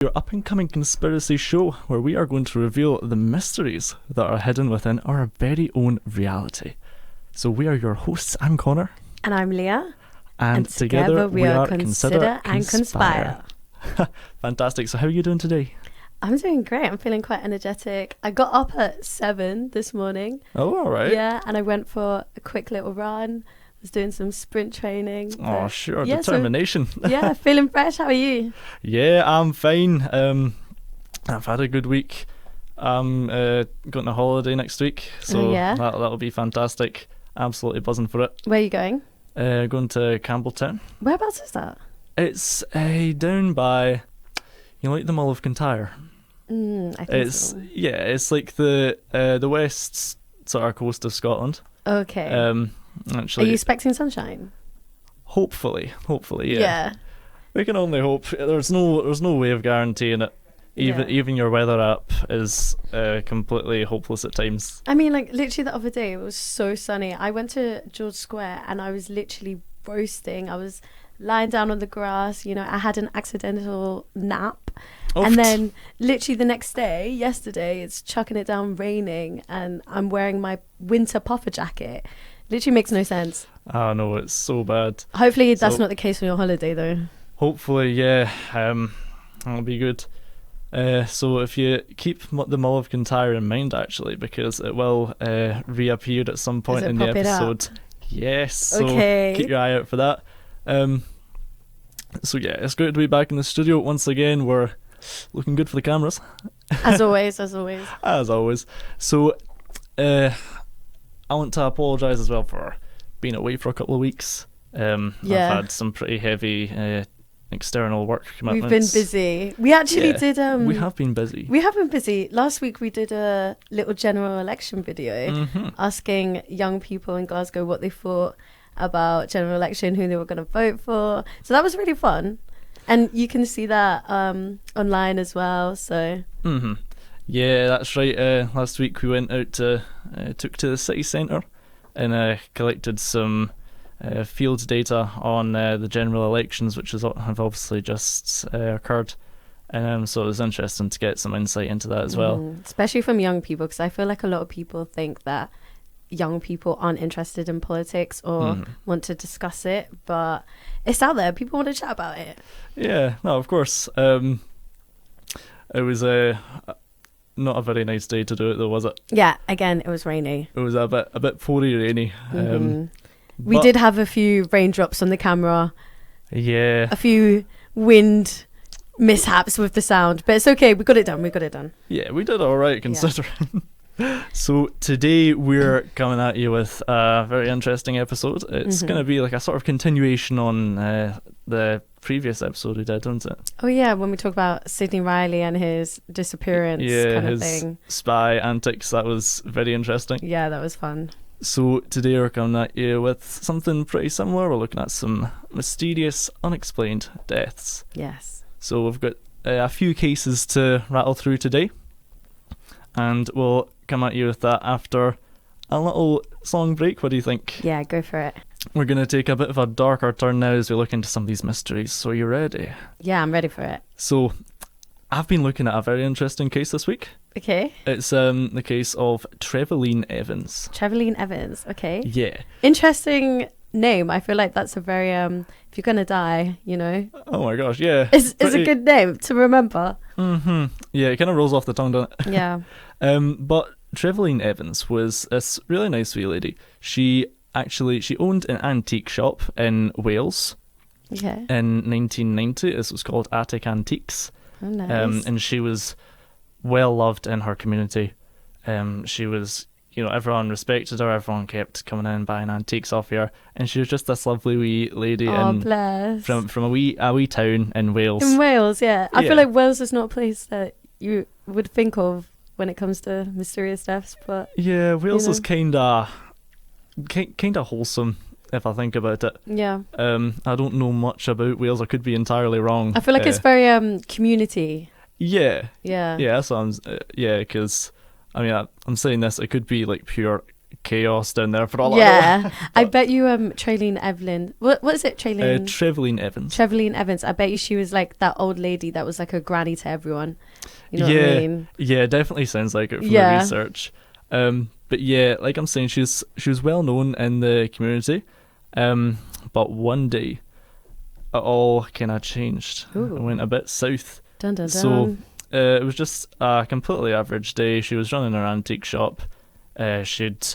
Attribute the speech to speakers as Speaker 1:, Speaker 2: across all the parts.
Speaker 1: Your up-and-coming conspiracy show where we are going to reveal the mysteries that are hidden within our very own reality. So we are your hosts. I'm Connor.
Speaker 2: And I'm Leah.
Speaker 1: And together we are Consider and Conspire. Fantastic. So how are you doing today?
Speaker 2: I'm doing great. I'm feeling quite energetic. I got up at 7 this morning.
Speaker 1: Oh, all right.
Speaker 2: Yeah, and I went for a quick little run. Was doing some sprint training.
Speaker 1: Oh, sure. Yeah, determination.
Speaker 2: Yeah, feeling fresh. How are you?
Speaker 1: Yeah, I'm fine. I've had a good week. I'm going on a holiday next week, so that'll be fantastic. Absolutely buzzing for it.
Speaker 2: Where are you going?
Speaker 1: Going to Campbelltown.
Speaker 2: Whereabouts is that?
Speaker 1: It's down by, like the Mull of Kintyre.
Speaker 2: I think so.
Speaker 1: Yeah, it's like the west sort of coast of Scotland.
Speaker 2: Okay.
Speaker 1: Actually,
Speaker 2: are you expecting sunshine?
Speaker 1: Hopefully, yeah.
Speaker 2: Yeah.
Speaker 1: We can only hope. There's no way of guaranteeing it. Even your weather app is completely hopeless at times.
Speaker 2: I mean, like literally the other day it was so sunny. I went to George Square and I was literally roasting. I was lying down on the grass. I had an accidental nap. And then literally the next day, yesterday, it's chucking it down raining and I'm wearing my winter puffer jacket. Literally makes no sense.
Speaker 1: Oh no, it's so bad.
Speaker 2: Hopefully that's not the case on your holiday though.
Speaker 1: Hopefully, yeah. That'll be good. So if you keep the Mull of Kintyre in mind, actually, because it will reappear at some point in the episode. Yes. So keep your eye out for that. So yeah, it's great to be back in the studio once again. We're looking good for the cameras.
Speaker 2: As always.
Speaker 1: As always. So I want to apologise as well for being away for a couple of weeks. I've had some pretty heavy external work commitments.
Speaker 2: We've been busy. We actually did...
Speaker 1: we have been busy.
Speaker 2: We have been busy. Last week we did a little general election video asking young people in Glasgow what they thought about general election, who they were going to vote for. So that was really fun. And you can see that online as well. So...
Speaker 1: Yeah, that's right. Last week we went out took to the city centre and collected some field data on the general elections, which have obviously just occurred. So it was interesting to get some insight into that as well.
Speaker 2: Especially from young people, because I feel like a lot of people think that young people aren't interested in politics or want to discuss it, but it's out there. People want to chat about it. Yeah,
Speaker 1: no, of course. It was not a very nice day to do it though, was it?
Speaker 2: Yeah, again, it was rainy.
Speaker 1: It was a bit poorly rainy.
Speaker 2: We did have a few raindrops on the camera.
Speaker 1: Yeah.
Speaker 2: A few wind mishaps with the sound, but it's okay. We got it done.
Speaker 1: Yeah, we did all right considering. Yeah. So today we're coming at you with a very interesting episode. It's going to be like a sort of continuation on the previous episode we did, isn't it?
Speaker 2: Oh yeah, when we talk about Sidney Riley and his disappearance kind of thing.
Speaker 1: Spy antics, that was very interesting.
Speaker 2: Yeah, that was fun.
Speaker 1: So today we're coming at you with something pretty similar. We're looking at some mysterious, unexplained deaths.
Speaker 2: Yes.
Speaker 1: So we've got a few cases to rattle through today, and we'll come at you with that after a little song break. What do you think?
Speaker 2: Yeah, go for it.
Speaker 1: We're going to take a bit of a darker turn now as we look into some of these mysteries. So you ready?
Speaker 2: Yeah, I'm ready for it.
Speaker 1: So I've been looking at a very interesting case this week.
Speaker 2: Okay.
Speaker 1: It's the case of Trevelyan Evans.
Speaker 2: Trevelyan Evans, okay.
Speaker 1: Yeah.
Speaker 2: Interesting name. I feel like that's a very, if you're going to die,
Speaker 1: Oh my gosh, yeah.
Speaker 2: It's a good name to remember.
Speaker 1: Yeah, it kind of rolls off the tongue, doesn't it?
Speaker 2: Yeah.
Speaker 1: But Trevelyan Evans was this really nice wee lady. She owned an antique shop in Wales.
Speaker 2: Okay.
Speaker 1: In 1990. This was called Attic Antiques.
Speaker 2: Oh, nice.
Speaker 1: And she was well loved in her community. She was, everyone respected her. Everyone kept coming in and buying antiques off her, and she was just this lovely wee lady.
Speaker 2: Bless.
Speaker 1: From a wee town in Wales.
Speaker 2: In Wales, yeah. I feel like Wales is not a place that you would think of when it comes to mysterious deaths, but
Speaker 1: yeah, Wales is kind of wholesome. If I think about it.
Speaker 2: Yeah.
Speaker 1: I don't know much about Wales. I could be entirely wrong.
Speaker 2: I feel like it's very community.
Speaker 1: Yeah.
Speaker 2: Yeah.
Speaker 1: Yeah, that's what because, I'm saying this, it could be like pure chaos down there for all I know.
Speaker 2: I bet you Traylene Evelyn, what is it, Traylene?
Speaker 1: Trevelyan Evans.
Speaker 2: Trevelyan Evans. I bet you she was like that old lady that was like a granny to everyone. You know what I mean?
Speaker 1: Yeah, definitely sounds like it from the research. But yeah, like I'm saying, she was well known in the community. But one day, it all kind of changed.
Speaker 2: Ooh.
Speaker 1: It went a bit south.
Speaker 2: Dun, dun, dun.
Speaker 1: So it was just a completely average day. She was running her antique shop. She'd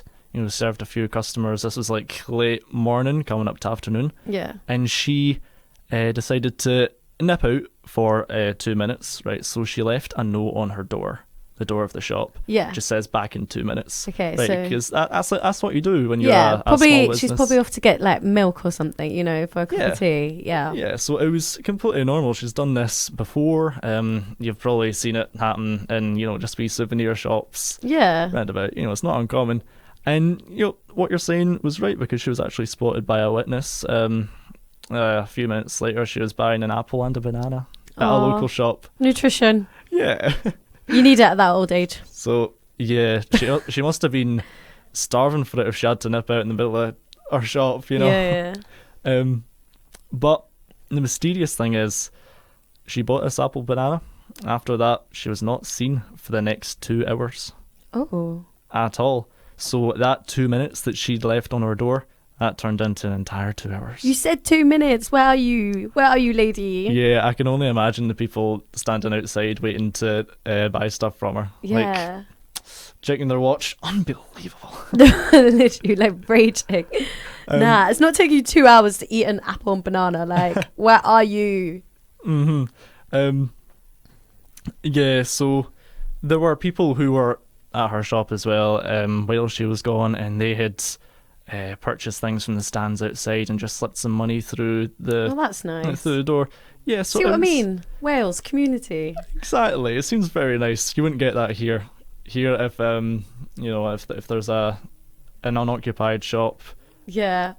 Speaker 1: served a few customers. This was like late morning, coming up to afternoon.
Speaker 2: Yeah.
Speaker 1: And she decided to nip out for 2 minutes, right? So she left a note on her door, the door of the shop.
Speaker 2: Yeah.
Speaker 1: Just says back in 2 minutes.
Speaker 2: Okay,
Speaker 1: right,
Speaker 2: so
Speaker 1: because that's what you do when you're a small business.
Speaker 2: She's probably off to get like milk or something, for a cup of tea. Yeah.
Speaker 1: Yeah, so it was completely normal. She's done this before. You've probably seen it happen in, just wee souvenir shops.
Speaker 2: Yeah.
Speaker 1: Round about, it's not uncommon. And, what you're saying was right, because she was actually spotted by a witness. A few minutes later, she was buying an apple and a banana at a local shop.
Speaker 2: Nutrition.
Speaker 1: Yeah.
Speaker 2: You need it at that old age.
Speaker 1: So, yeah, she must have been starving for it if she had to nip out in the middle of her shop,
Speaker 2: Yeah.
Speaker 1: But the mysterious thing is, she bought this apple banana. After that, she was not seen for the next 2 hours.
Speaker 2: Oh.
Speaker 1: At all. So that 2 minutes that she'd left on her door, that turned into an entire 2 hours.
Speaker 2: You said 2 minutes. Where are you? Where are you, lady?
Speaker 1: Yeah, I can only imagine the people standing outside waiting to buy stuff from her.
Speaker 2: Yeah.
Speaker 1: Like, checking their watch. Unbelievable.
Speaker 2: Literally, like, raging. Nah, it's not taking you 2 hours to eat an apple and banana. Like, where are you?
Speaker 1: Yeah, so there were people who were at her shop as well while she was gone, and they had purchased things from the stands outside and just slipped some money through the
Speaker 2: that's nice.
Speaker 1: through the door. Yeah, so
Speaker 2: see what I mean? Wales community.
Speaker 1: Exactly. It seems very nice. You wouldn't get that here. Here, if if there's an unoccupied shop.
Speaker 2: Yeah.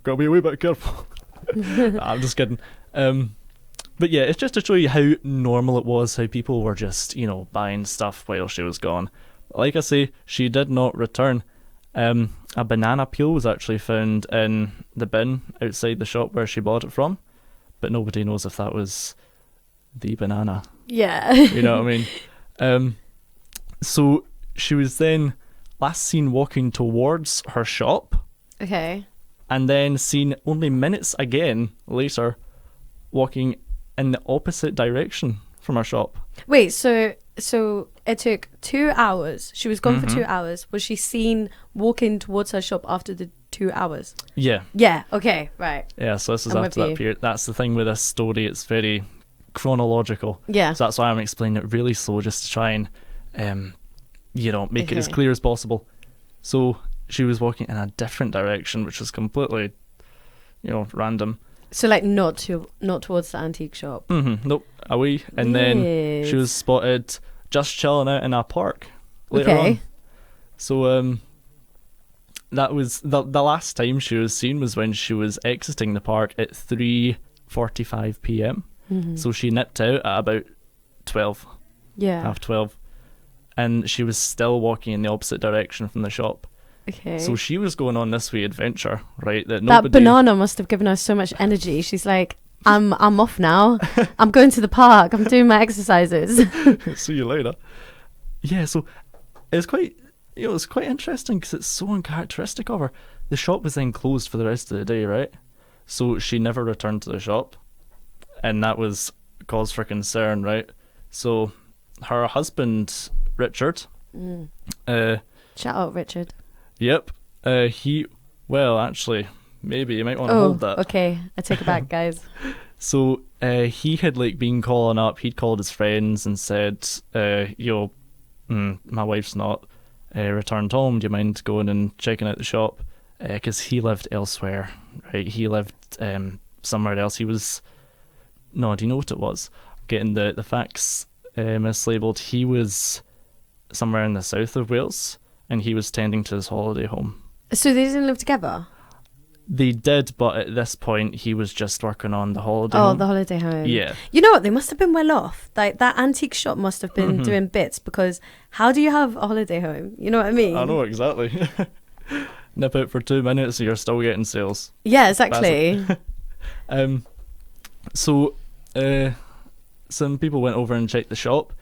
Speaker 1: Gotta be a wee bit careful. I'm just kidding. But yeah, it's just to show you how normal it was, how people were just, buying stuff while she was gone. Like I say, she did not return. A banana peel was actually found in the bin outside the shop where she bought it from, but nobody knows if that was the banana.
Speaker 2: Yeah.
Speaker 1: You know what I mean? So she was then last seen walking towards her shop. Okay. And then seen only minutes again later walking in the opposite direction from her shop.
Speaker 2: Wait, so it took 2 hours. She was gone for 2 hours. Was she seen walking towards her shop after the 2 hours?
Speaker 1: Yeah.
Speaker 2: Yeah, okay, right.
Speaker 1: Yeah, so this is after that period. That's the thing with this story, it's very chronological. Yeah. So that's why I'm explaining it really slow, just to try and, make it as clear as possible. So she was walking in a different direction, which was completely, random.
Speaker 2: So like not towards the antique shop.
Speaker 1: Nope, away. And then she was spotted just chilling out in a park later on. So that was the last time she was seen was when she was exiting the park at 3:45 p.m. So she nipped out at about 12. Yeah. Half 12. And she was still walking in the opposite direction from the shop. Okay. So she was going on this wee adventure, right? That
Speaker 2: banana must have given her so much energy. She's like, I'm off now. I'm going to the park. I'm doing my exercises.
Speaker 1: See you later. Yeah, so it's quite, it's quite interesting because it's so uncharacteristic of her. The shop was then closed for the rest of the day, right? So she never returned to the shop, and that was cause for concern, right? So her husband, Richard.
Speaker 2: Shout out, Richard.
Speaker 1: Yep. Actually, maybe you might want to hold that.
Speaker 2: Okay. I take it back, guys.
Speaker 1: So he had been calling up. He'd called his friends and said, my wife's not returned home. Do you mind going and checking out the shop? Because he lived elsewhere, right? He lived somewhere else. He was... No, do you know what it was? Getting the facts mislabeled. He was somewhere in the south of Wales, and he was tending to his holiday home. So
Speaker 2: they didn't live together?
Speaker 1: They did, but at this point, he was just working on the holiday home.
Speaker 2: Oh, the holiday home.
Speaker 1: Yeah.
Speaker 2: You know what? They must have been well off. Like, that antique shop must have been doing bits, because how do you have a holiday home? You know what I mean?
Speaker 1: I know, exactly. nip out for 2 minutes and you're still getting sales.
Speaker 2: Yeah, exactly.
Speaker 1: So some people went over and checked the shop,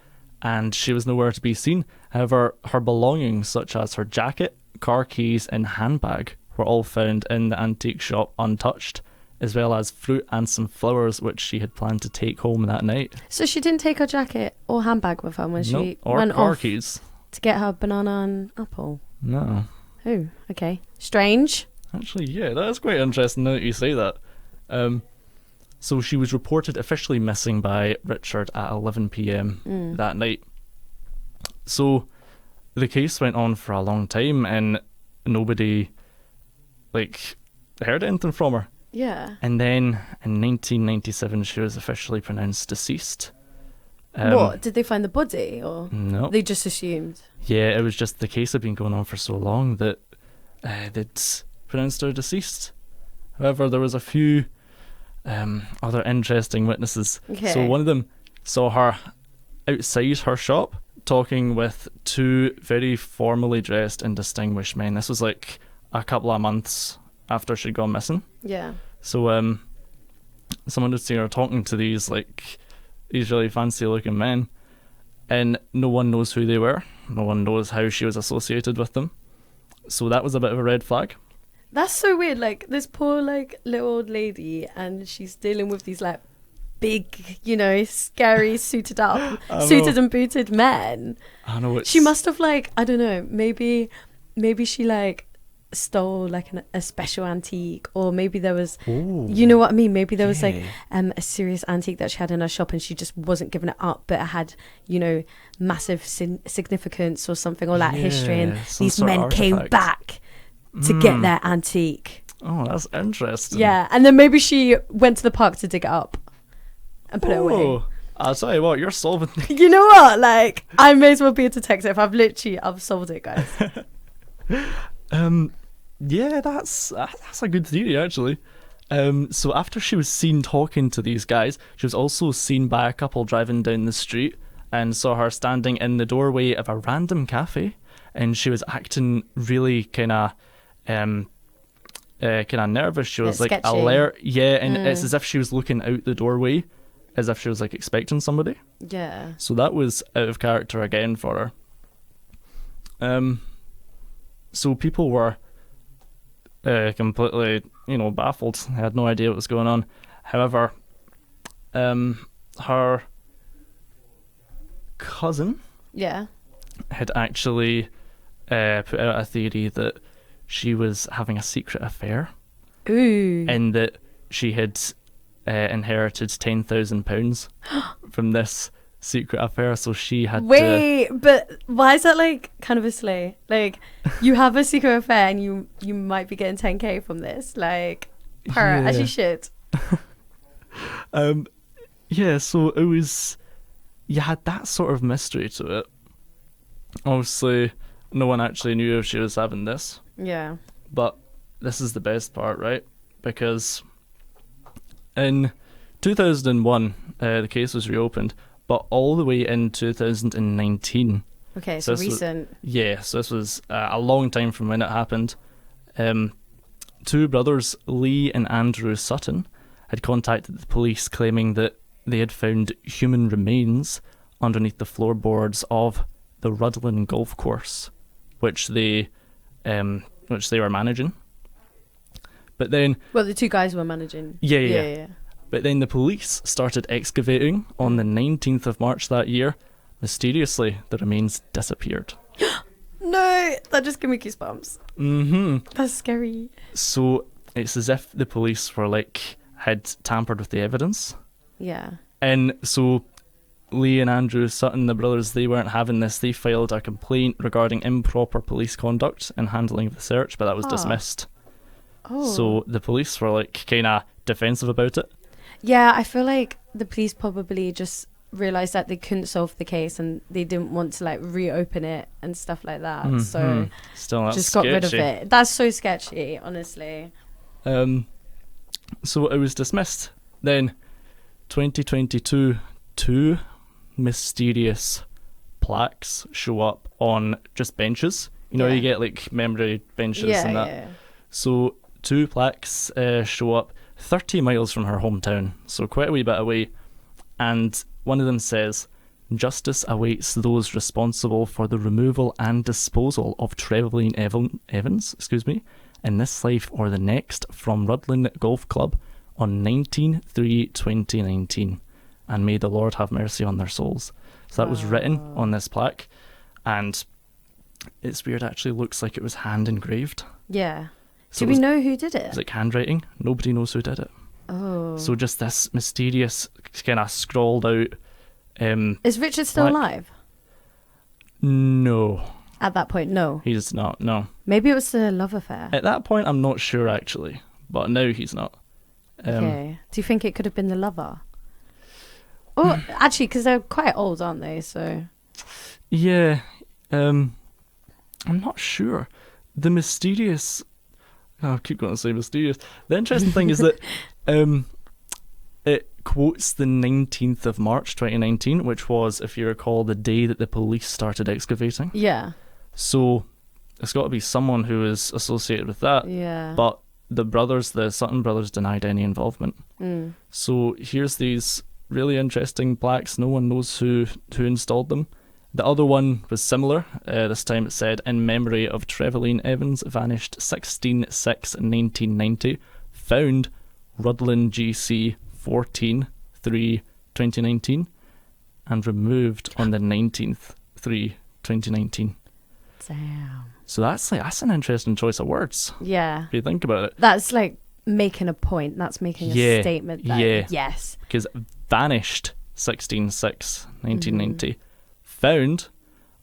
Speaker 1: and she was nowhere to be seen. However, her belongings, such as her jacket, car keys and handbag, were all found in the antique shop untouched, as well as fruit and some flowers which she had planned to take home that night.
Speaker 2: So she didn't take her jacket or handbag with her when she
Speaker 1: or
Speaker 2: went
Speaker 1: car
Speaker 2: off
Speaker 1: keys.
Speaker 2: to get her banana and apple?
Speaker 1: No.
Speaker 2: Oh, okay. Strange.
Speaker 1: Actually, yeah, that is quite interesting now that you say that. So she was reported officially missing by Richard at 11 p.m. that night. So the case went on for a long time and nobody heard anything from her.
Speaker 2: Yeah.
Speaker 1: And then in 1997 she was officially pronounced deceased.
Speaker 2: What? Did they find the body or
Speaker 1: No.
Speaker 2: they just assumed?
Speaker 1: Yeah, it was just the case had been going on for so long that they'd pronounced her deceased. However, there was a few other interesting witnesses.
Speaker 2: Okay.
Speaker 1: So one of them saw her outside her shop talking with two very formally dressed and distinguished men. This was like a couple of months after she'd gone missing.
Speaker 2: Yeah.
Speaker 1: So someone had seen her talking to these really fancy looking men, and no one knows who they were. No one knows how she was associated with them. So that was a bit of a red flag.
Speaker 2: That's so weird. Like this poor little old lady, and she's dealing with these big, scary suited and booted men.
Speaker 1: I know
Speaker 2: She must have I don't know, maybe she stole a special antique, or maybe there was, you know what I mean? Maybe there was a serious antique that she had in her shop and she just wasn't giving it up, but it had massive significance or something, or history, and these men came back to get their antique.
Speaker 1: Oh, that's interesting.
Speaker 2: Yeah, and then maybe she went to the park to dig it up and put it away.
Speaker 1: I'll tell you what, you're solving things.
Speaker 2: You know what? I may as well be a detective. I've solved it, guys.
Speaker 1: Yeah, that's a good theory, actually. So after she was seen talking to these guys, she was also seen by a couple driving down the street and saw her standing in the doorway of a random cafe, and she was acting really kind of nervous. She was
Speaker 2: sketchy.
Speaker 1: alert, yeah, and it's as if she was looking out the doorway, as if she was expecting somebody.
Speaker 2: Yeah.
Speaker 1: So that was out of character again for her. So people were completely, baffled. They had no idea what was going on. However, her cousin, had actually put out a theory that she was having a secret affair.
Speaker 2: Ooh.
Speaker 1: And that she had inherited £10,000 from this secret affair, so she had
Speaker 2: but why is that kind of a slay? You have a secret affair and you might be getting 10k from this, as you should.
Speaker 1: So it was, you had that sort of mystery to it. Obviously no one actually knew if she was having this, but this is the best part, right? Because in 2001 the case was reopened, but all the way in 2019.
Speaker 2: Okay, so recent.
Speaker 1: So this was a long time from when it happened. Two brothers, Lee and Andrew Sutton, had contacted the police claiming that they had found human remains underneath the floorboards of the Rudlin golf course, which they were managing. But then...
Speaker 2: Well, the two guys were managing.
Speaker 1: Yeah. But then the police started excavating on the 19th of March that year. Mysteriously, the remains disappeared.
Speaker 2: No, that just gave me goosebumps.
Speaker 1: Mm-hmm.
Speaker 2: That's scary.
Speaker 1: So it's as if the police were had tampered with the evidence.
Speaker 2: Yeah.
Speaker 1: And so Lee and Andrew Sutton, the brothers, they weren't having this. They filed a complaint regarding improper police conduct and handling of the search, but that was dismissed.
Speaker 2: Oh.
Speaker 1: So the police were kind of defensive about it.
Speaker 2: Yeah, I feel like the police probably just realised that they couldn't solve the case and they didn't want to reopen it and stuff like that. Mm-hmm. So
Speaker 1: still, that's
Speaker 2: just
Speaker 1: sketchy.
Speaker 2: Got rid of it. That's so sketchy, honestly.
Speaker 1: So it was dismissed. Then 2022, two mysterious plaques show up on just benches You know, you get like memory benches and that.
Speaker 2: Yeah.
Speaker 1: So 2 plaques show up 30 miles from her hometown, so quite a wee bit away. And one of them says, "Justice awaits those responsible for the removal and disposal of Trevelyan Evans, in this life or the next, from Rudlin Golf Club on 19/3/2019. And may the Lord have mercy on their souls." So that was written on this plaque, and it's weird. It actually looks like it was hand engraved.
Speaker 2: Yeah.
Speaker 1: So
Speaker 2: Do we know who did it?
Speaker 1: It's like handwriting. Nobody knows who did it.
Speaker 2: Oh.
Speaker 1: So just this mysterious kind of scrawled out.
Speaker 2: Is Richard still alive?
Speaker 1: No.
Speaker 2: At that point, no.
Speaker 1: He's not, no.
Speaker 2: Maybe it was a love affair.
Speaker 1: At that point, I'm not sure, actually. But now he's not.
Speaker 2: Okay. Do you think it could have been the lover? Or, actually, because they're quite old, aren't they? So.
Speaker 1: Yeah. I'm not sure. The mysterious... Oh, I keep going to say mysterious. The interesting thing is that it quotes the 19th of March 2019, which was, if you recall, the day that the police started excavating.
Speaker 2: Yeah.
Speaker 1: So it's got to be someone who is associated with that.
Speaker 2: Yeah.
Speaker 1: But the Sutton brothers denied any involvement. So here's these really interesting plaques. No one knows who installed them. The other one was similar. This time it said, "In memory of Trevelyan Evans, vanished 16/6/1990, found Rudlin GC 14/3/2019, and removed on the 19th/3/2019.
Speaker 2: Damn.
Speaker 1: So that's an interesting choice of words.
Speaker 2: Yeah.
Speaker 1: If you think about it.
Speaker 2: That's like making a point. That's making a statement. That, yes.
Speaker 1: Because vanished 16/6/1990. Found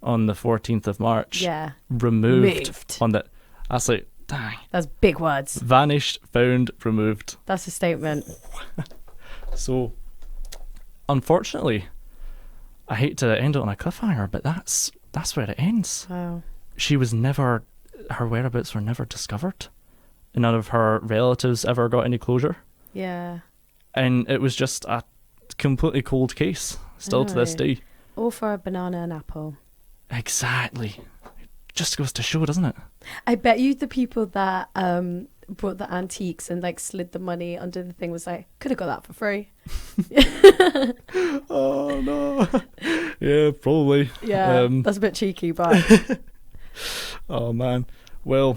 Speaker 1: on the 14th of March.
Speaker 2: Yeah.
Speaker 1: Removed on the... That's like, dang.
Speaker 2: That's big words.
Speaker 1: Vanished, found, removed.
Speaker 2: That's a statement.
Speaker 1: So, unfortunately, I hate to end it on a cliffhanger, but that's where it ends.
Speaker 2: Wow.
Speaker 1: Her whereabouts were never discovered. None of her relatives ever got any closure.
Speaker 2: Yeah.
Speaker 1: And it was just a completely cold case, still to this day.
Speaker 2: All for a banana and apple.
Speaker 1: Exactly. It just goes to show, doesn't it?
Speaker 2: I bet you the people that brought the antiques and like slid the money under the thing was like, could have got that for free.
Speaker 1: Oh no. Yeah, probably.
Speaker 2: Yeah, that's a bit cheeky, but...
Speaker 1: Oh man. Well,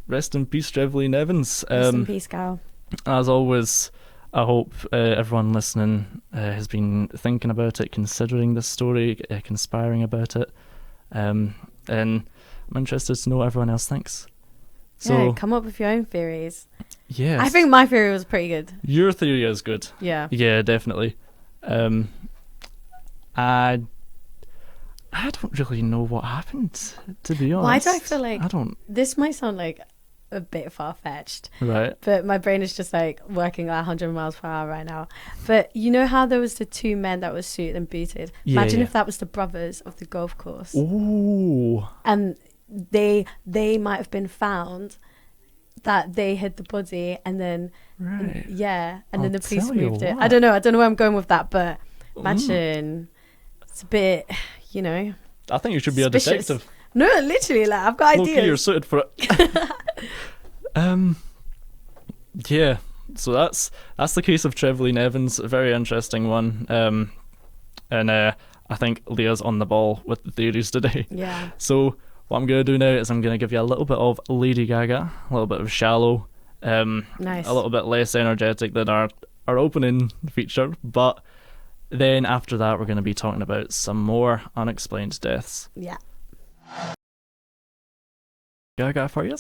Speaker 1: rest in peace, Trevelyan Evans.
Speaker 2: Rest in peace, gal.
Speaker 1: As always, I hope everyone listening has been thinking about it, considering this story, conspiring about it. And I'm interested to know what everyone else thinks. So,
Speaker 2: come up with your own theories.
Speaker 1: Yes.
Speaker 2: I think my theory was pretty good.
Speaker 1: Your theory is good.
Speaker 2: Yeah.
Speaker 1: Yeah, definitely. I don't really know what happened, to be honest.
Speaker 2: Why do I feel like...
Speaker 1: I don't...
Speaker 2: This might sound like a bit far-fetched.
Speaker 1: Right.
Speaker 2: But my brain is just like working at 100 miles per hour right now. But you know how there was the 2 men that were suited and booted? Imagine if that was the brothers of the golf course.
Speaker 1: Ooh.
Speaker 2: And they might have been found that they hid the body and then...
Speaker 1: Right.
Speaker 2: And then the police moved it.
Speaker 1: What.
Speaker 2: I don't know where I'm going with that, but imagine it's a bit, you know...
Speaker 1: I think you should be
Speaker 2: suspicious.
Speaker 1: a detective.
Speaker 2: No, literally, like, I've got ideas.
Speaker 1: Loki, you're suited for it. Yeah, so that's the case of Trevelyan Evans, a very interesting one. And I think Leah's on the ball with the theories today.
Speaker 2: Yeah.
Speaker 1: So what I'm going to do now is I'm going to give you a little bit of Lady Gaga, a little bit of Shallow,
Speaker 2: nice.
Speaker 1: A little bit less energetic than our opening feature, but then after that we're going to be talking about some more unexplained deaths.
Speaker 2: Yeah.
Speaker 1: Gaga for you?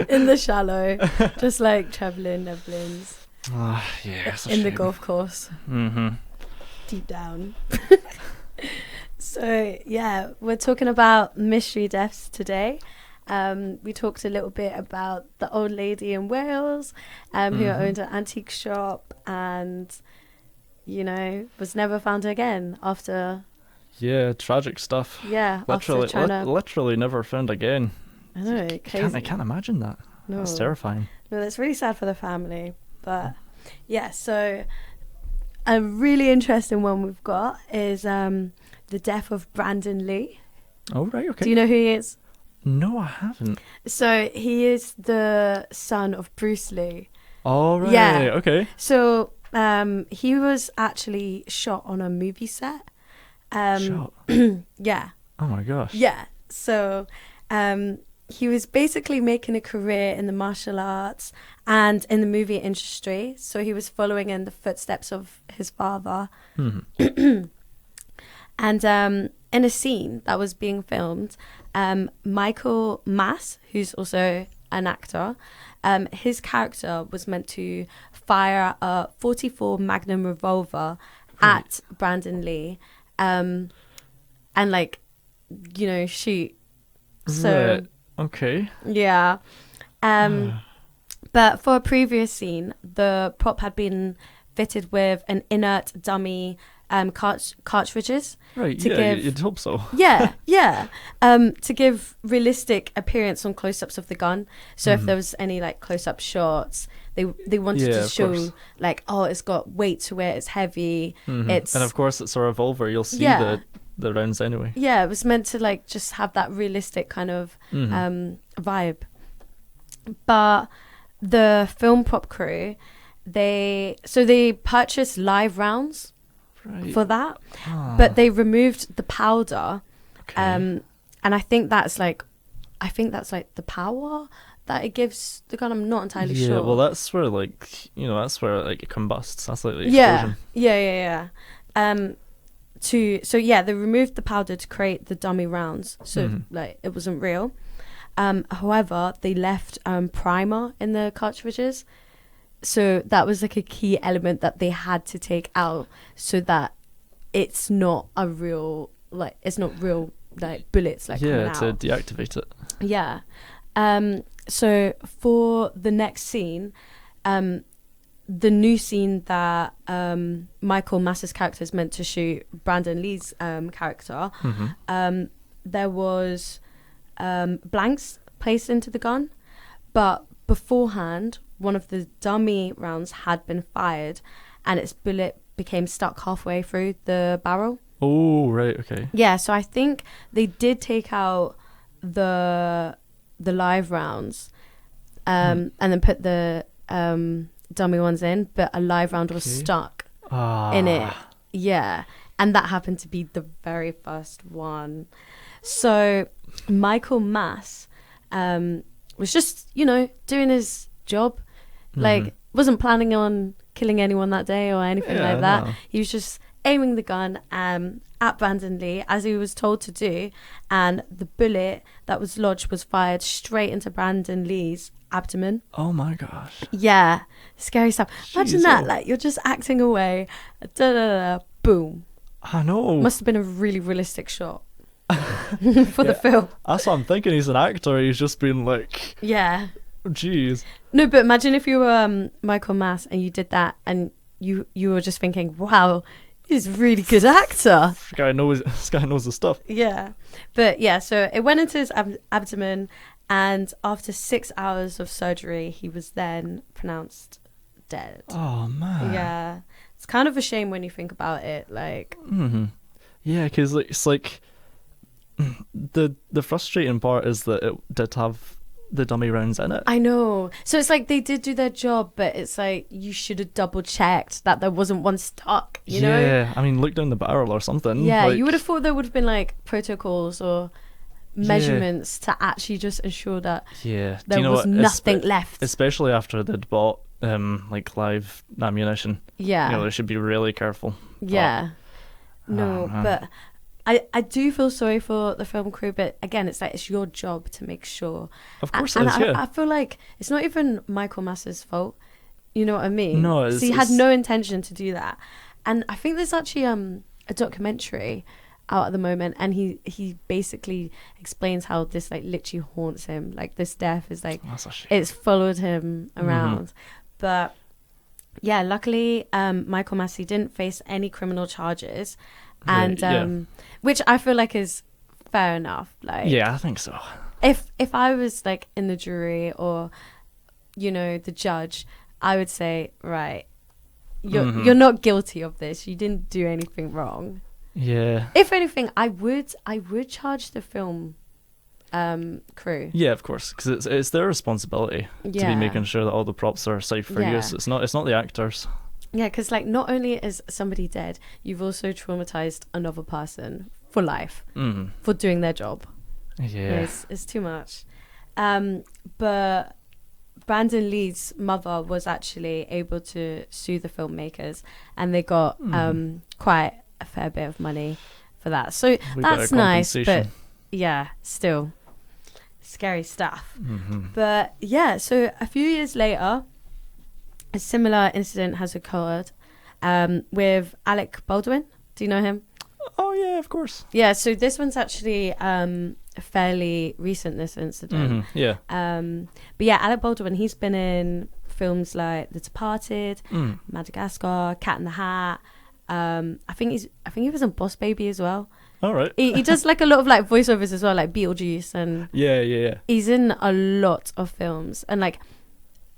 Speaker 2: In the shallow, just like Trevelyan Evans.
Speaker 1: Oh, yeah.
Speaker 2: In the golf course.
Speaker 1: Mm-hmm.
Speaker 2: Deep down. So, yeah, we're talking about mystery deaths today. We talked a little bit about the old lady in Wales who owned an antique shop and, you know, was never found again after...
Speaker 1: Yeah, tragic stuff.
Speaker 2: Yeah,
Speaker 1: literally never found again.
Speaker 2: I know, crazy.
Speaker 1: I can't imagine that.
Speaker 2: No.
Speaker 1: That's terrifying.
Speaker 2: No, that's really sad for the family. But yeah, so a really interesting one we've got is the death of Brandon Lee.
Speaker 1: Oh, right, okay.
Speaker 2: Do you know who he is?
Speaker 1: No, I haven't.
Speaker 2: So he is the son of Bruce Lee.
Speaker 1: Oh, right.
Speaker 2: Yeah.
Speaker 1: Okay.
Speaker 2: So he was actually shot on a movie set.
Speaker 1: Shot.
Speaker 2: Yeah.
Speaker 1: Oh my gosh.
Speaker 2: Yeah. So he was basically making a career in the martial arts and in the movie industry. So he was following in the footsteps of his father.
Speaker 1: Mm-hmm.
Speaker 2: And in a scene that was being filmed, Michael Mass, who's also an actor, his character was meant to fire a .44 Magnum revolver at Brandon Lee, and like, you know, shoot. So
Speaker 1: Right. Okay.
Speaker 2: yeah. But for a previous scene, the prop had been fitted with an inert dummy cartridges.
Speaker 1: Right.
Speaker 2: To
Speaker 1: Yeah,
Speaker 2: give-
Speaker 1: you'd hope so.
Speaker 2: Yeah. To give realistic appearance on close-ups of the gun. So if there was any like close-up shots, they wanted
Speaker 1: Yeah,
Speaker 2: to
Speaker 1: of
Speaker 2: show
Speaker 1: course.
Speaker 2: like, oh, it's got weight to it, it's heavy.
Speaker 1: Mhm.
Speaker 2: It's
Speaker 1: And of course, it's a revolver. You'll see
Speaker 2: Yeah.
Speaker 1: the rounds anyway.
Speaker 2: yeah, it was meant to like just have that realistic kind of vibe. But the film prop crew, they purchased live rounds
Speaker 1: Right.
Speaker 2: for that,
Speaker 1: Ah,
Speaker 2: but they removed the powder.
Speaker 1: okay.
Speaker 2: And I think that's like the power that it gives the gun. I'm not entirely
Speaker 1: yeah,
Speaker 2: sure.
Speaker 1: well, that's where like that's where like it combusts. That's like the
Speaker 2: yeah,
Speaker 1: explosion.
Speaker 2: yeah. They removed the powder to create the dummy rounds, so like it wasn't real. However, they left primer in the cartridges, so that was like a key element that they had to take out, so that it's not real like bullets like coming
Speaker 1: Yeah, to
Speaker 2: out.
Speaker 1: deactivate it.
Speaker 2: Yeah. So for the next scene, the new scene that Michael Mass's character is meant to shoot Brandon Lee's character, there was blanks placed into the gun, but beforehand, one of the dummy rounds had been fired, and its bullet became stuck halfway through the barrel.
Speaker 1: Oh, right. Okay.
Speaker 2: Yeah, so I think they did take out the live rounds, and then put the dummy ones in, but a live round was
Speaker 1: Okay.
Speaker 2: stuck
Speaker 1: Ah.
Speaker 2: in it. Yeah, and that happened to be the very first one. So Michael Mass was just, doing his job. Like, wasn't planning on killing anyone that day or anything
Speaker 1: Yeah,
Speaker 2: like that.
Speaker 1: no.
Speaker 2: He was just aiming the gun at Brandon Lee, as he was told to do, and the bullet that was lodged was fired straight into Brandon Lee's abdomen.
Speaker 1: Oh my gosh.
Speaker 2: Yeah, scary stuff. Imagine
Speaker 1: Jeez,
Speaker 2: that,
Speaker 1: oh.
Speaker 2: like, you're just acting away, boom.
Speaker 1: I know.
Speaker 2: Must have been a really realistic shot for the film.
Speaker 1: That's what I'm thinking. He's an actor. He's just been like,
Speaker 2: Yeah.
Speaker 1: jeez.
Speaker 2: No, but imagine if you were Michael Mass and you did that, and you were just thinking, wow, he's a really good actor.
Speaker 1: This guy knows his stuff.
Speaker 2: Yeah. But yeah, so it went into his abdomen, and after 6 hours of surgery, he was then pronounced dead.
Speaker 1: Oh man.
Speaker 2: Yeah. It's kind of a shame when you think about it. Like,
Speaker 1: Yeah, because it's like the frustrating part is that it did have the dummy rounds in it.
Speaker 2: I know. So it's like they did do their job, but it's like you should have double checked that there wasn't one stuck, you know?
Speaker 1: Yeah, I mean, look down the barrel or something.
Speaker 2: Yeah,
Speaker 1: like,
Speaker 2: you would have thought there would have been like protocols or measurements to actually just ensure that
Speaker 1: Yeah,
Speaker 2: there was nothing left.
Speaker 1: Especially after they'd bought like live ammunition.
Speaker 2: Yeah.
Speaker 1: They should be really careful.
Speaker 2: Yeah. No,
Speaker 1: man.
Speaker 2: but I do feel sorry for the film crew, but again, it's like it's your job to make sure.
Speaker 1: Of course
Speaker 2: and
Speaker 1: it is, yeah.
Speaker 2: I feel like it's not even Michael Mass's fault. You know what I mean?
Speaker 1: No,
Speaker 2: 'Cause he had no intention to do that. And I think there's actually a documentary out at the moment, and he basically explains how this like literally haunts him. Like this death is like
Speaker 1: That's a shame.
Speaker 2: it's followed him around. But yeah, luckily Michael Massey didn't face any criminal charges, and
Speaker 1: Right, yeah.
Speaker 2: which I feel like is fair enough. Like,
Speaker 1: Yeah, I think so.
Speaker 2: if I was like in the jury or the judge, I would say, right, you're not guilty of this. You didn't do anything wrong.
Speaker 1: Yeah.
Speaker 2: If anything, I would charge the film crew.
Speaker 1: Yeah, of course, because it's their responsibility to be making sure that all the props are safe for use. It's not the actors.
Speaker 2: Yeah, because like not only is somebody dead, you've also traumatized another person for life for doing their job.
Speaker 1: Yeah,
Speaker 2: it's too much. But Brandon Lee's mother was actually able to sue the filmmakers, and they got quite a fair bit of money for that. So that's nice, but yeah, still scary stuff. But yeah, so a few years later, a similar incident has occurred with Alec Baldwin. Do you know him?
Speaker 1: Oh yeah, of course.
Speaker 2: Yeah, so this one's actually fairly recent, this incident. But yeah, Alec Baldwin, he's been in films like The Departed, Madagascar, Cat in the Hat. I think he was in Boss Baby as well.
Speaker 1: All right.
Speaker 2: He does like a lot of like voiceovers as well, like Beetlejuice, and
Speaker 1: yeah. He's
Speaker 2: in a lot of films, and like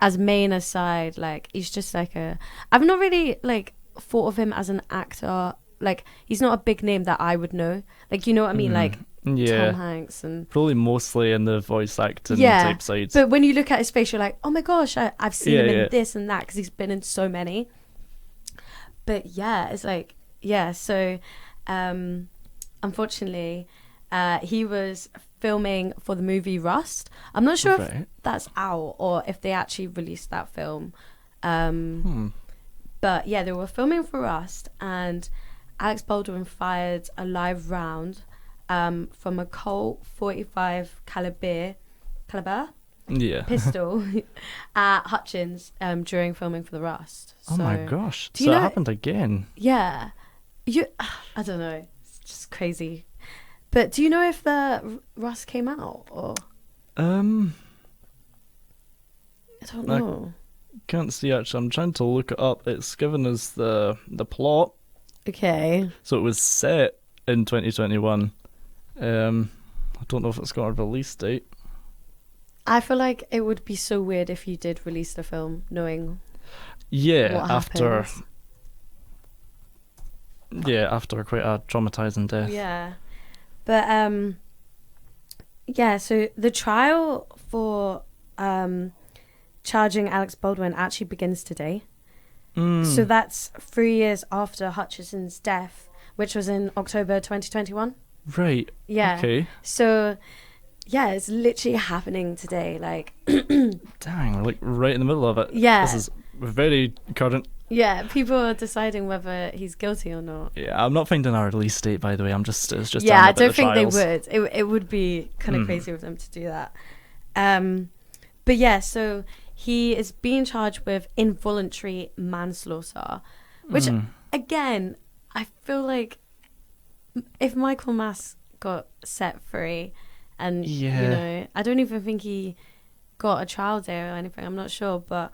Speaker 2: as main aside, like he's just like I've not really like thought of him as an actor. Like he's not a big name that I would know. Like, you know what I mean? Like Tom Hanks and
Speaker 1: probably mostly in the voice acting type sides.
Speaker 2: But when you look at his face, you're like, oh my gosh, I've seen him in this and that, because he's been in so many. But yeah, it's like so unfortunately he was filming for the movie Rust. I'm not sure if that's out or if they actually released that film. But yeah, they were filming for Rust, and Alex Baldwin fired a live round from a Colt 45 caliber pistol at Hutchins during filming for the Rust.
Speaker 1: Oh my gosh! So it happened again.
Speaker 2: Yeah, I don't know. It's just crazy. But do you know if the Rust came out or? I don't know.
Speaker 1: Can't see actually. I'm trying to look it up. It's given us the plot.
Speaker 2: Okay.
Speaker 1: So it was set in 2021. I don't know if it's got a release date.
Speaker 2: I feel like it would be so weird if you did release the film knowing what
Speaker 1: after
Speaker 2: happens.
Speaker 1: After quite a traumatizing death.
Speaker 2: Yeah. But so the trial for charging Alex Baldwin actually begins today. So that's 3 years after Hutchinson's death, which was in October 2021.
Speaker 1: Right.
Speaker 2: Yeah.
Speaker 1: Okay.
Speaker 2: So, yeah, it's literally happening today. Like,
Speaker 1: dang, we're like right in the middle of it.
Speaker 2: Yeah.
Speaker 1: This is very current.
Speaker 2: Yeah, people are deciding whether he's guilty or not.
Speaker 1: Yeah, I'm not finding our release date, by the way. It's just
Speaker 2: yeah, I
Speaker 1: don't
Speaker 2: think they
Speaker 1: trials.
Speaker 2: would. It would be kind of crazy of them to do that. But yeah, so he is being charged with involuntary manslaughter, which again, I feel like if Michael Mass got set free, and you know, I don't even think he got a trial day or anything. I'm not sure, but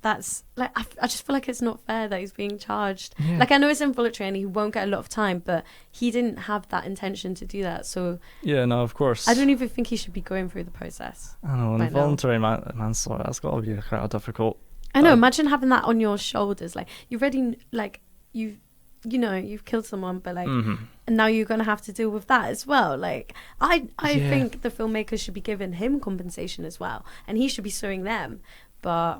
Speaker 2: that's like I just feel like it's not fair that he's being charged.
Speaker 1: Yeah.
Speaker 2: Like, I know it's involuntary and he won't get a lot of time, but he didn't have that intention to do that. So
Speaker 1: yeah, no, of course.
Speaker 2: I don't even think he should be going through the process.
Speaker 1: I know, involuntary manslaughter. That's got to be quite difficult.
Speaker 2: I know. Imagine having that on your shoulders. Like, you've already you've killed someone, but like, and now you're gonna have to deal with that as well. Like, I think the filmmakers should be giving him compensation as well, and he should be suing them. But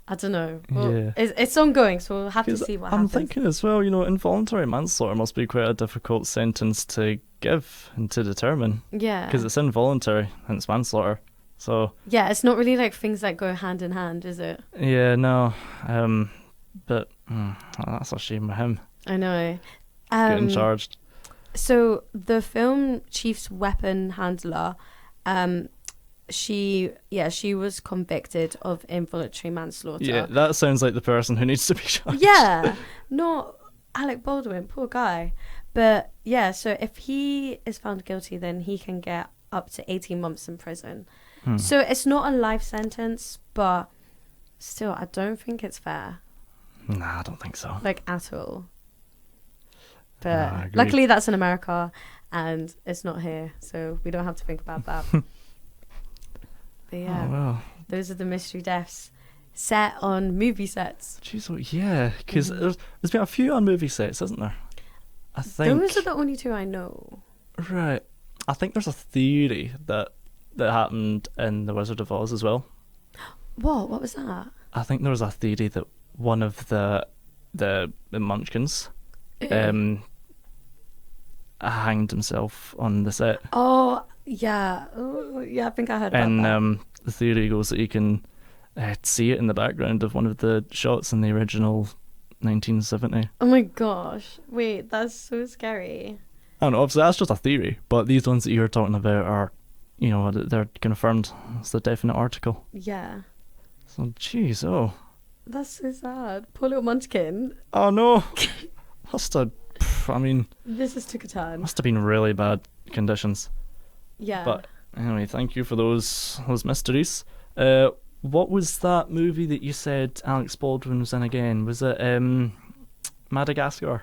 Speaker 2: I don't know. Well, it's ongoing, so we'll have to see what happens.
Speaker 1: I'm thinking as well, involuntary manslaughter must be quite a difficult sentence to give and to determine. Yeah. Because it's involuntary and it's manslaughter. So
Speaker 2: yeah, it's not really like things that go hand in hand, is it?
Speaker 1: Yeah, no. But that's a shame with him.
Speaker 2: I know.
Speaker 1: Getting charged.
Speaker 2: So the film chief's weapon handler, she was convicted of involuntary manslaughter.
Speaker 1: Yeah, that sounds like the person who needs to be charged.
Speaker 2: Yeah, not Alec Baldwin, poor guy. But yeah, so if he is found guilty, then he can get up to 18 months in prison. So it's not a life sentence, but still, I don't think it's fair.
Speaker 1: Nah, I don't think so.
Speaker 2: Like, at all. But luckily that's in America and it's not here, so we don't have to think about that. But yeah, those are the mystery deaths set on movie sets.
Speaker 1: Jeez, yeah, because there's been a few on movie sets, hasn't there? I think
Speaker 2: those are the only two I know.
Speaker 1: Right. I think there's a theory that happened in The Wizard of Oz as well.
Speaker 2: What was that?
Speaker 1: I think there was a theory that one of the Munchkins hanged himself on the set.
Speaker 2: Oh, yeah. Oh, yeah, I think I heard about that.
Speaker 1: And the theory goes that you can see it in the background of one of the shots in the original 1970.
Speaker 2: Oh my gosh. Wait, that's so scary.
Speaker 1: I don't know, obviously that's just a theory, but these ones that you're talking about are, you know, they're confirmed. It's a definite article.
Speaker 2: Yeah.
Speaker 1: So, jeez, oh.
Speaker 2: That's so sad. Poor little Munchkin.
Speaker 1: Oh no. Must have
Speaker 2: took a turn.
Speaker 1: must have been really bad conditions.
Speaker 2: Yeah.
Speaker 1: But anyway, thank you for those mysteries. What was that movie that you said Alex Baldwin was in again? Was it Madagascar?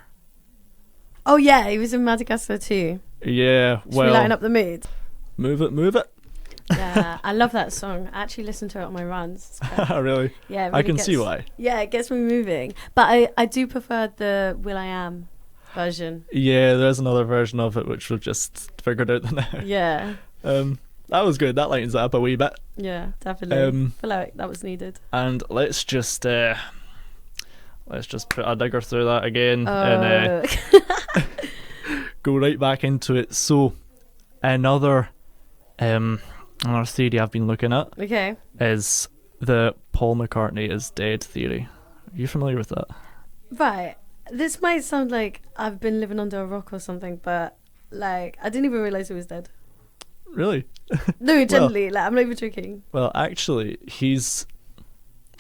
Speaker 2: Oh yeah, he was in Madagascar too.
Speaker 1: Yeah,
Speaker 2: Should we lighten up the mood?
Speaker 1: Move it.
Speaker 2: Yeah, I love that song. I actually listen to it on my runs.
Speaker 1: Really?
Speaker 2: Yeah, it
Speaker 1: I
Speaker 2: really
Speaker 1: can see why.
Speaker 2: Yeah, it gets me moving. But I do prefer the Will I Am version.
Speaker 1: Yeah, there's another version of it which we've just figured out now.
Speaker 2: Yeah.
Speaker 1: That was good. That lightens it up a wee bit.
Speaker 2: Yeah, definitely. I feel like that was needed.
Speaker 1: And let's just put a digger through that again and go right back into it. So another theory I've been looking at is the Paul McCartney is dead theory. Are you familiar with that?
Speaker 2: Right. This might sound like I've been living under a rock or something, but like I didn't even realise he was dead.
Speaker 1: Really?
Speaker 2: No, genuinely, I'm not even joking.
Speaker 1: Well, actually,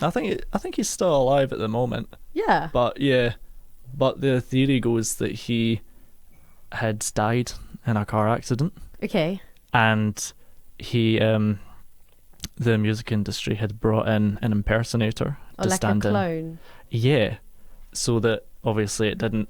Speaker 1: I think he's still alive at the moment.
Speaker 2: Yeah.
Speaker 1: But the theory goes that he had died in a car accident.
Speaker 2: Okay.
Speaker 1: And he, the music industry had brought in an impersonator to
Speaker 2: like
Speaker 1: stand
Speaker 2: a
Speaker 1: in.
Speaker 2: clone.
Speaker 1: Yeah, so that obviously it didn't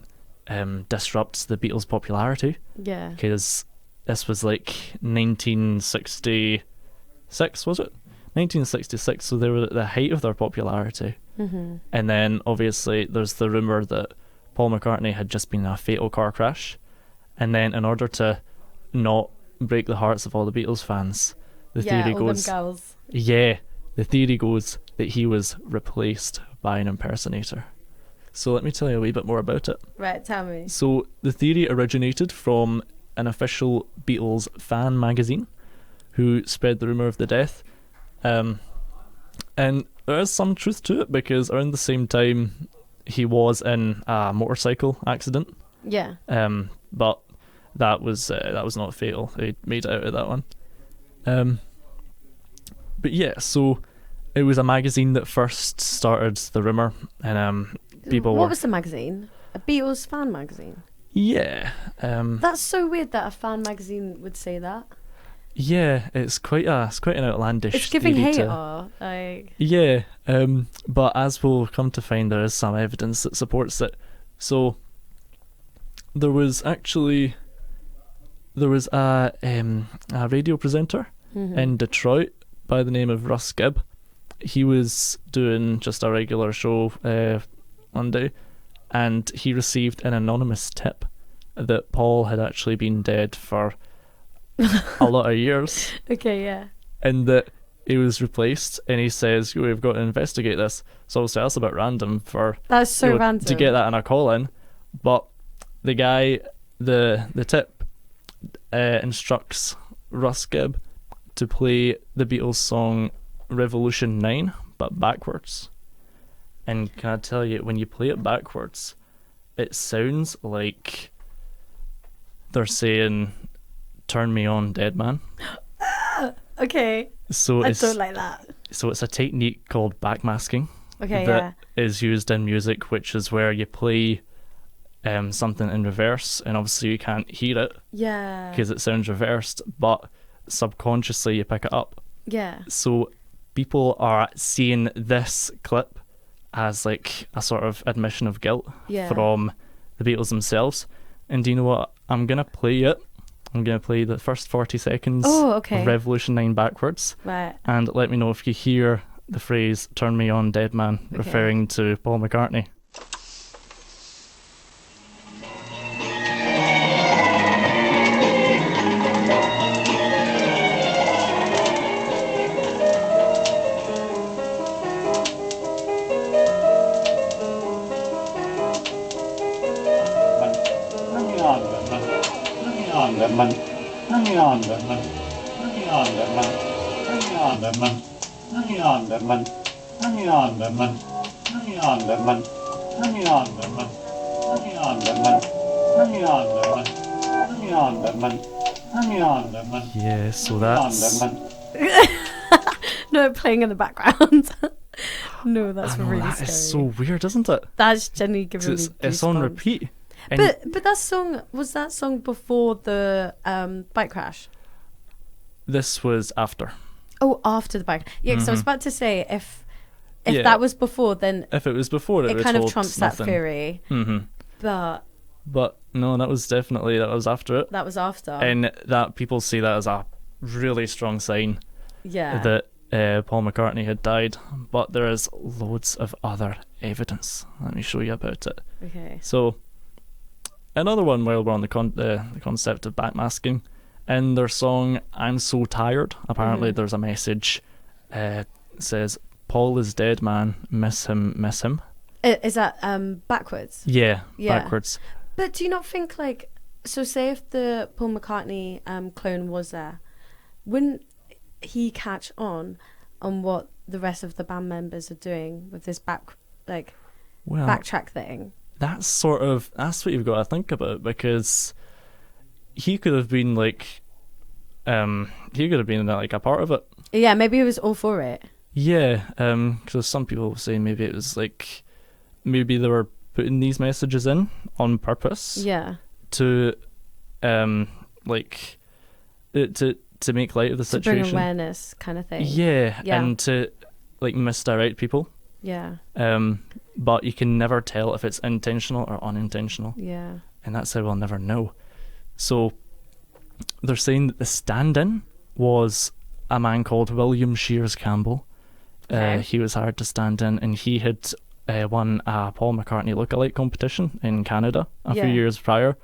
Speaker 1: disrupt the Beatles' popularity.
Speaker 2: Yeah.
Speaker 1: Because this was like 1966, was it? 1966, so they were at the height of their popularity.
Speaker 2: Mm-hmm.
Speaker 1: And then obviously there's the rumour that Paul McCartney had just been in a fatal car crash. And then in order to not break the hearts of all the Beatles fans, the theory goes...
Speaker 2: them girls.
Speaker 1: Yeah, the theory goes that he was replaced by an impersonator. So let me tell you a wee bit more about it.
Speaker 2: Right, tell me.
Speaker 1: So the theory originated from an official Beatles fan magazine who spread the rumour of the death. And there is some truth to it because around the same time he was in a motorcycle accident.
Speaker 2: Yeah.
Speaker 1: But that was not fatal. He made it out of that one. But yeah, so it was a magazine that first started the rumour, and
Speaker 2: What was the magazine? A Beatles fan magazine?
Speaker 1: Yeah.
Speaker 2: That's so weird that a fan magazine would say that.
Speaker 1: Yeah, it's quite an outlandish.
Speaker 2: It's giving
Speaker 1: theory
Speaker 2: hater. Like.
Speaker 1: Yeah, but as we'll come to find, there is some evidence that supports it. So there was a radio presenter in Detroit by the name of Russ Gibb. He was doing just a regular show one day, and he received an anonymous tip that Paul had actually been dead for a lot of years.
Speaker 2: Okay, yeah.
Speaker 1: And that he was replaced, and he says, we've got to investigate this. So obviously that's a bit random for...
Speaker 2: That's so random.
Speaker 1: To get that in a call-in. But the guy, the tip, instructs Russ Gibb to play the Beatles song Revolution 9, but backwards. And can I tell you, when you play it backwards, it sounds like they're saying, "Turn me on, dead man."
Speaker 2: Okay.
Speaker 1: So
Speaker 2: I don't like that.
Speaker 1: So it's a technique called backmasking.
Speaker 2: Okay,
Speaker 1: that is used in music, which is where you play something in reverse, and obviously you can't hear it.
Speaker 2: Yeah.
Speaker 1: Because it sounds reversed, but subconsciously you pick it up.
Speaker 2: Yeah.
Speaker 1: So people are seeing this clip as like a sort of admission of guilt from the Beatles themselves. And do you know what? I'm going to play it. I'm going to play the first 40 seconds of Revolution 9 backwards.
Speaker 2: Right.
Speaker 1: And let me know if you hear the phrase, "Turn me on, dead man," referring to Paul McCartney. Yeah, so that's...
Speaker 2: No, playing in the background. No, that's really
Speaker 1: that
Speaker 2: scary.
Speaker 1: is so weird, isn't it?
Speaker 2: That's genuinely giving me
Speaker 1: It's on
Speaker 2: goosebumps.
Speaker 1: repeat. And
Speaker 2: But that song, was that song before the bike crash?
Speaker 1: this was after.
Speaker 2: Oh, after the bike. Yeah, because I was about to say, if
Speaker 1: Yeah.
Speaker 2: that was before, then
Speaker 1: If it was before,
Speaker 2: it kind of trumps that
Speaker 1: nothing.
Speaker 2: theory. But
Speaker 1: But no, that was after it.
Speaker 2: that was after.
Speaker 1: And that people see that as a really strong sign
Speaker 2: Yeah.
Speaker 1: that Paul McCartney had died. But there is loads of other evidence. Let me show you about it.
Speaker 2: Okay.
Speaker 1: So, another one while we're on the concept of backmasking. In their song "I'm So Tired," apparently there's a message says, "Paul is dead, man. Miss him, miss him."
Speaker 2: Is that backwards?
Speaker 1: Yeah,
Speaker 2: Yeah.
Speaker 1: backwards.
Speaker 2: But do you not think, like, so say if the Paul McCartney clone was there, wouldn't he catch on what the rest of the band members are doing with this
Speaker 1: Well,
Speaker 2: backtrack thing?
Speaker 1: that's what you've got to think about, because he could have been like a part of it.
Speaker 2: Yeah, maybe he was all for it.
Speaker 1: Yeah, because some people were saying maybe it was like, maybe they were putting these messages in on purpose.
Speaker 2: Yeah.
Speaker 1: To to make light of the
Speaker 2: To
Speaker 1: situation.
Speaker 2: bring awareness kind of thing.
Speaker 1: Yeah,
Speaker 2: Yeah.
Speaker 1: and to like misdirect people.
Speaker 2: Yeah.
Speaker 1: But you can never tell if it's intentional or unintentional.
Speaker 2: Yeah.
Speaker 1: And that's how we'll never know. So they're saying that the stand-in was a man called William Shears Campbell.
Speaker 2: Okay.
Speaker 1: He was hired to stand in, and he had won a Paul McCartney lookalike competition in Canada a few years prior.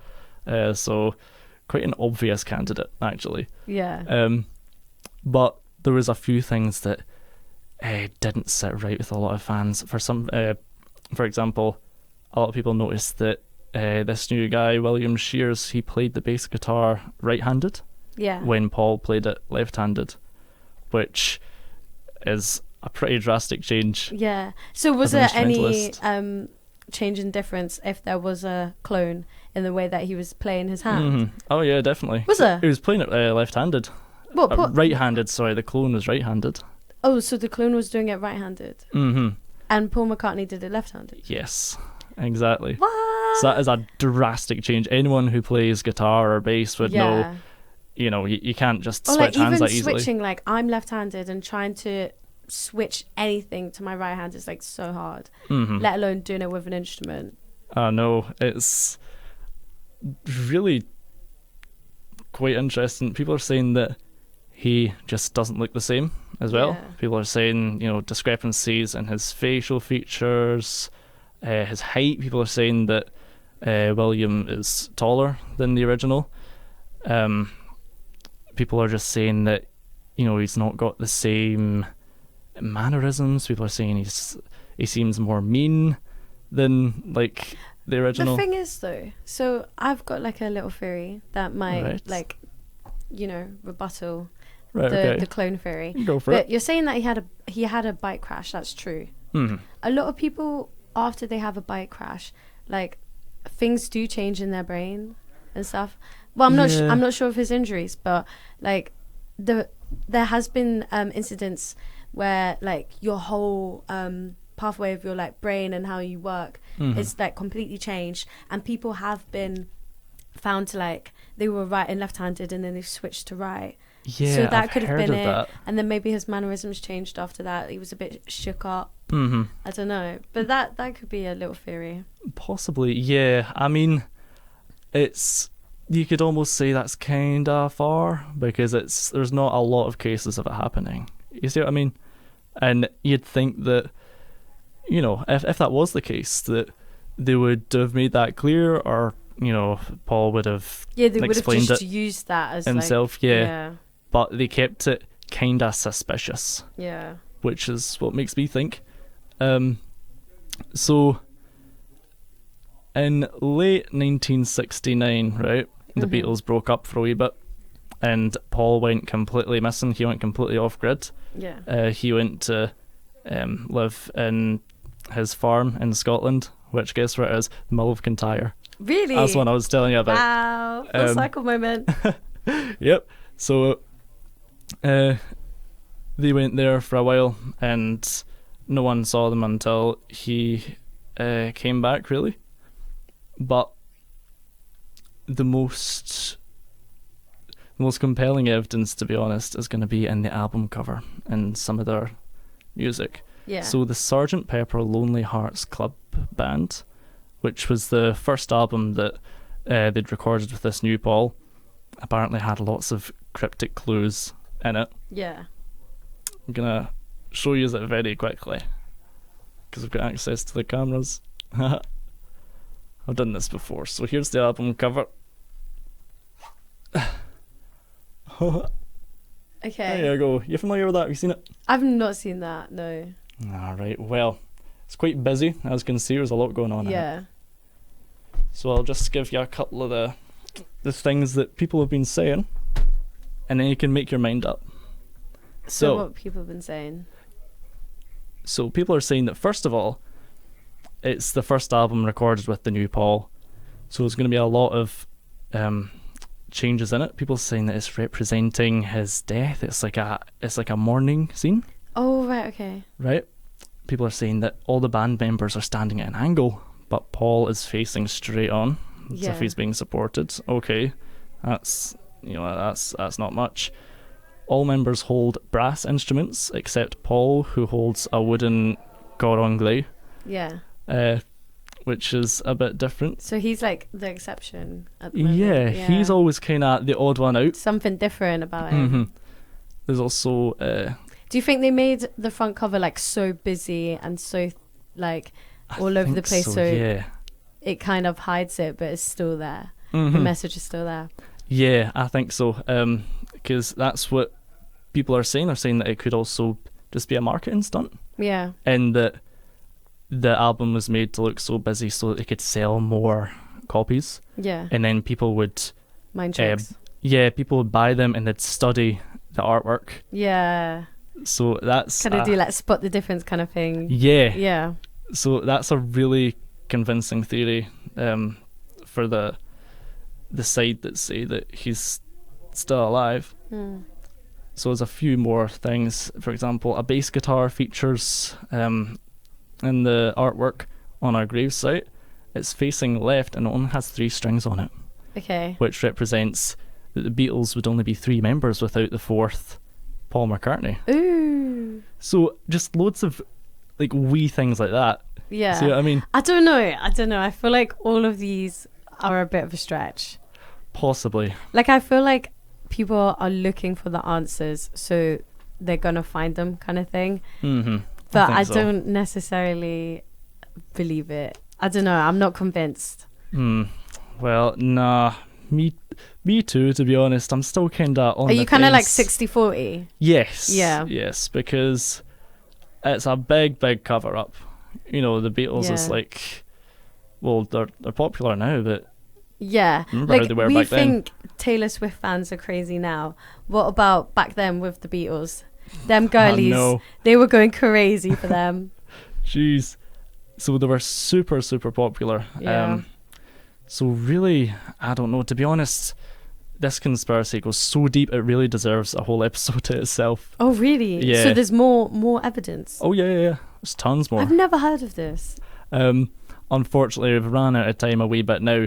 Speaker 1: So quite an obvious candidate, actually.
Speaker 2: Yeah.
Speaker 1: But there was a few things that didn't sit right with a lot of fans. For example, a lot of people noticed that this new guy, William Shears, he played the bass guitar right-handed
Speaker 2: Yeah.
Speaker 1: when Paul played it left-handed, which is a pretty drastic change.
Speaker 2: Yeah. So was
Speaker 1: as an
Speaker 2: there any
Speaker 1: instrumentalist.
Speaker 2: change in difference if there was a clone in the way that he was playing his hand?
Speaker 1: Mhm. Oh yeah, definitely.
Speaker 2: Was there?
Speaker 1: He was playing it left-handed.
Speaker 2: What?
Speaker 1: Right-handed, sorry. The clone was right-handed.
Speaker 2: Oh, so the clone was doing it right-handed,
Speaker 1: Mm-hmm.
Speaker 2: and Paul McCartney did it left-handed.
Speaker 1: Yes, exactly.
Speaker 2: What?
Speaker 1: So that is a drastic change. Anyone who plays guitar or bass would know, you can't just
Speaker 2: Or
Speaker 1: switch
Speaker 2: like
Speaker 1: hands
Speaker 2: even
Speaker 1: that easily.
Speaker 2: switching, like I'm left-handed and trying to switch anything to my right hand is like so hard.
Speaker 1: Mhm.
Speaker 2: Let alone doing it with an instrument.
Speaker 1: No, it's really quite interesting. People are saying that he just doesn't look the same as well.
Speaker 2: Yeah.
Speaker 1: People are saying, discrepancies in his facial features, his height. People are saying that William is taller than the original. People are just saying that, he's not got the same mannerisms. People are saying he seems more mean than like the original.
Speaker 2: The thing is though, so I've got like a little theory that might
Speaker 1: Right.
Speaker 2: rebuttal
Speaker 1: Right,
Speaker 2: the
Speaker 1: okay.
Speaker 2: clone theory.
Speaker 1: Go for
Speaker 2: But
Speaker 1: it.
Speaker 2: you're saying that he had a bike crash. That's true.
Speaker 1: Mhm.
Speaker 2: A lot of people after they have a bike crash, like things do change in their brain and stuff. Well, I'm not sure of his injuries, but like there has been incidents where like your whole pathway of your like brain and how you work is like completely changed, and people have been found to like they were right and left-handed and then they switched to right.
Speaker 1: Yeah,
Speaker 2: So that
Speaker 1: I've
Speaker 2: could have
Speaker 1: heard
Speaker 2: been
Speaker 1: of
Speaker 2: it.
Speaker 1: that.
Speaker 2: And then maybe his mannerisms changed after that. He was a bit shook up.
Speaker 1: Mm-hmm.
Speaker 2: I don't know, but that could be a little theory.
Speaker 1: Possibly, yeah. I mean, you could almost say that's kinda far, because there's not a lot of cases of it happening. You see what I mean? And you'd think that, if that was the case, that they would have made that clear, or Paul would have
Speaker 2: Yeah, they would have
Speaker 1: explained
Speaker 2: just
Speaker 1: it
Speaker 2: used that as
Speaker 1: himself.
Speaker 2: Like,
Speaker 1: yeah, but they kept it kinda suspicious,
Speaker 2: yeah.
Speaker 1: which is what makes me think. So in late 1969, right, the Beatles broke up for a wee bit, and Paul went completely missing. He went completely off grid.
Speaker 2: Yeah.
Speaker 1: He went to live in his farm in Scotland, which, guess where it is? The Mill of Kintyre.
Speaker 2: Really?
Speaker 1: That's one I was telling you about.
Speaker 2: Wow. Full cycle moment.
Speaker 1: Yep. So they went there for a while, and no one saw them until he came back, really. But the most compelling evidence, to be honest, is going to be in the album cover and some of their music.
Speaker 2: Yeah.
Speaker 1: So the Sgt. Pepper Lonely Hearts Club Band, which was the first album that they'd recorded with this new Paul, apparently had lots of cryptic clues in it.
Speaker 2: Yeah.
Speaker 1: I'm going to show you that very quickly, because I've got access to the cameras. I've done this before. So here's the album cover.
Speaker 2: Okay.
Speaker 1: There you go. You familiar with that? Have you seen it?
Speaker 2: I've not seen that, no.
Speaker 1: Alright, well, it's quite busy. As you can see, there's a lot going on in it.
Speaker 2: Yeah.
Speaker 1: So I'll just give you a couple of the things that people have been saying, and then you can make your mind up.
Speaker 2: So what people have been saying?
Speaker 1: So people are saying that, first of all, it's the first album recorded with the new Paul, so there's going to be a lot of changes in it. People saying that it's representing his death. It's like a mourning scene.
Speaker 2: Oh, right, okay.
Speaker 1: Right? People are saying that all the band members are standing at an angle, but Paul is facing straight on, as if he's being supported. Okay, that's not much. All members hold brass instruments except Paul, who holds a wooden goronglay.
Speaker 2: Yeah.
Speaker 1: Which is a bit different.
Speaker 2: So he's like the exception at the moment.
Speaker 1: Yeah, he's always kind of the odd one out.
Speaker 2: Something different about him.
Speaker 1: Mm-hmm. There's also...
Speaker 2: Do you think they made the front cover like so busy and so like all over the place, so
Speaker 1: yeah,
Speaker 2: it kind of hides it, but it's still there?
Speaker 1: Mm-hmm.
Speaker 2: The message is still there.
Speaker 1: Yeah, I think so. Because that's what people are saying. They're saying that it could also just be a marketing stunt.
Speaker 2: Yeah.
Speaker 1: And that the album was made to look so busy so that it could sell more copies.
Speaker 2: Yeah.
Speaker 1: And then people would...
Speaker 2: Mind tricks.
Speaker 1: People would buy them and they'd study the artwork.
Speaker 2: Yeah.
Speaker 1: So that's...
Speaker 2: Kind of do like spot the difference kind of thing.
Speaker 1: Yeah.
Speaker 2: Yeah.
Speaker 1: So that's a really convincing theory for the side that say that he's still alive.
Speaker 2: Mm.
Speaker 1: So there's a few more things. For example, a bass guitar features in the artwork on our gravesite. It's facing left and it only has 3 strings on it.
Speaker 2: Okay.
Speaker 1: Which represents that the Beatles would only be 3 members without the 4th, Paul McCartney.
Speaker 2: Ooh.
Speaker 1: So just loads of like wee things like that.
Speaker 2: Yeah.
Speaker 1: See what I mean?
Speaker 2: I don't know. I feel like all of these are a bit of a stretch.
Speaker 1: Possibly.
Speaker 2: Like I feel like people are looking for the answers, so they're gonna find them, kind of thing.
Speaker 1: Mm-hmm.
Speaker 2: But I don't necessarily believe it. I don't know. I'm not convinced.
Speaker 1: Well, nah. Me too, to be honest. I'm still kind of on the fence.
Speaker 2: Are you kind of like 60-40?
Speaker 1: Yes.
Speaker 2: Yeah.
Speaker 1: Yes, because it's a big cover-up. You know, the Beatles is like... Well, they're popular now, but...
Speaker 2: Yeah.
Speaker 1: Remember
Speaker 2: like,
Speaker 1: how they were
Speaker 2: we
Speaker 1: back then?
Speaker 2: think Taylor Swift fans are crazy now. What about back then with the Beatles? Them girlies, they were going crazy for them.
Speaker 1: Jeez. So they were super, super popular.
Speaker 2: Yeah.
Speaker 1: So really, I don't know. To be honest, this conspiracy goes so deep, it really deserves a whole episode to itself.
Speaker 2: Oh, really?
Speaker 1: Yeah.
Speaker 2: So there's more evidence?
Speaker 1: Oh, yeah. There's tons more.
Speaker 2: I've never heard of this.
Speaker 1: Unfortunately, we've run out of time a wee bit now.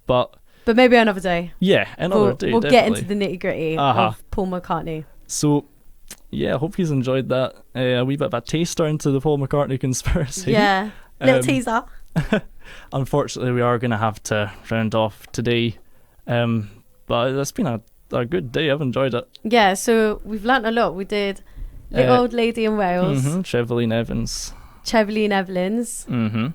Speaker 1: But
Speaker 2: maybe another day.
Speaker 1: Yeah, another day.
Speaker 2: We'll
Speaker 1: definitely
Speaker 2: get into the nitty-gritty of Paul McCartney.
Speaker 1: So, yeah, I hope you've enjoyed that. A wee bit of a taster into the Paul McCartney conspiracy.
Speaker 2: Yeah, little teaser.
Speaker 1: Unfortunately, we are going to have to round off today. But it's been a good day. I've enjoyed it.
Speaker 2: Yeah, so we've learnt a lot. We did Little Old Lady in Wales.
Speaker 1: Cheveline Evans.
Speaker 2: Cheveline Evans.
Speaker 1: Mm-hmm.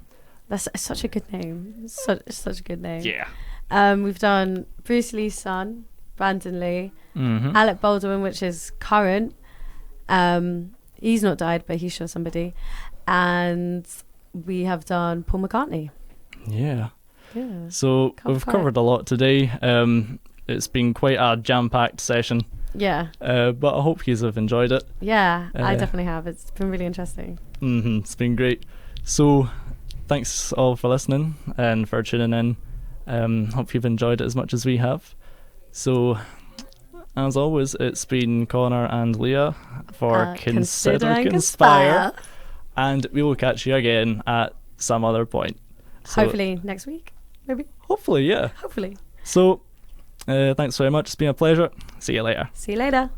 Speaker 2: That's such a good name. Such a good name.
Speaker 1: Yeah.
Speaker 2: We've done Bruce Lee's son, Brandon Lee.
Speaker 1: Mm-hmm.
Speaker 2: Alec Baldwin, which is current. He's not died, but he shot somebody. And we have done Paul McCartney.
Speaker 1: Yeah.
Speaker 2: Yeah.
Speaker 1: So we've covered a lot today. It's been quite a jam-packed session.
Speaker 2: Yeah.
Speaker 1: But I hope you have enjoyed it.
Speaker 2: Yeah, I definitely have. It's been really interesting.
Speaker 1: It's been great. So thanks all for listening and for tuning in. Hope you've enjoyed it as much as we have. So as always, it's been Connor and Leah for Consider and Conspire. And we will catch you again at some other point. So,
Speaker 2: hopefully next week, maybe.
Speaker 1: Hopefully, yeah.
Speaker 2: Hopefully.
Speaker 1: So, thanks very much. It's been a pleasure. See you later.
Speaker 2: See you later.